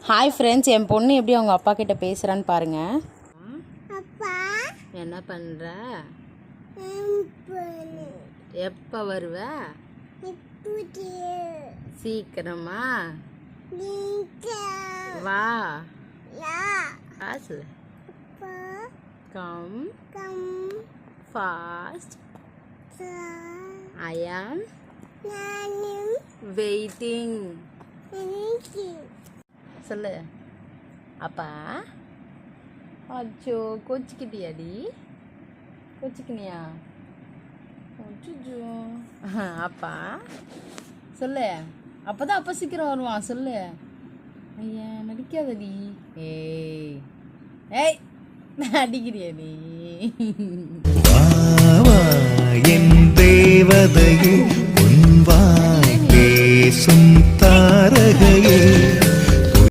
Hi friends, என் பொண்ணு எப்படி அவங்க அப்பா கிட்ட பேசுகிறான்னு பாருங்க. அப்பா என்ன பண்ணுற? எப்போ வருவ? சீக்கிரமா வா. காசு கம் ஃபாஸ்ட். ஐ ஆம் வெயிட்டிங். சொல்லு அப்பா. அச்சோ, கொச்சிக்கிட்டியாடி? கொச்சிக்கினியா? அச்சோ. அப்பா சொல்லு. அப்பதான் அப்பா சீக்கிரம் வருவான். சொல்லு. ஐயா நடிக்காதடி. ஏய் ஏய் அடிக்கிறியா நீ? என் தேவதையே உன் வாய் பேசும்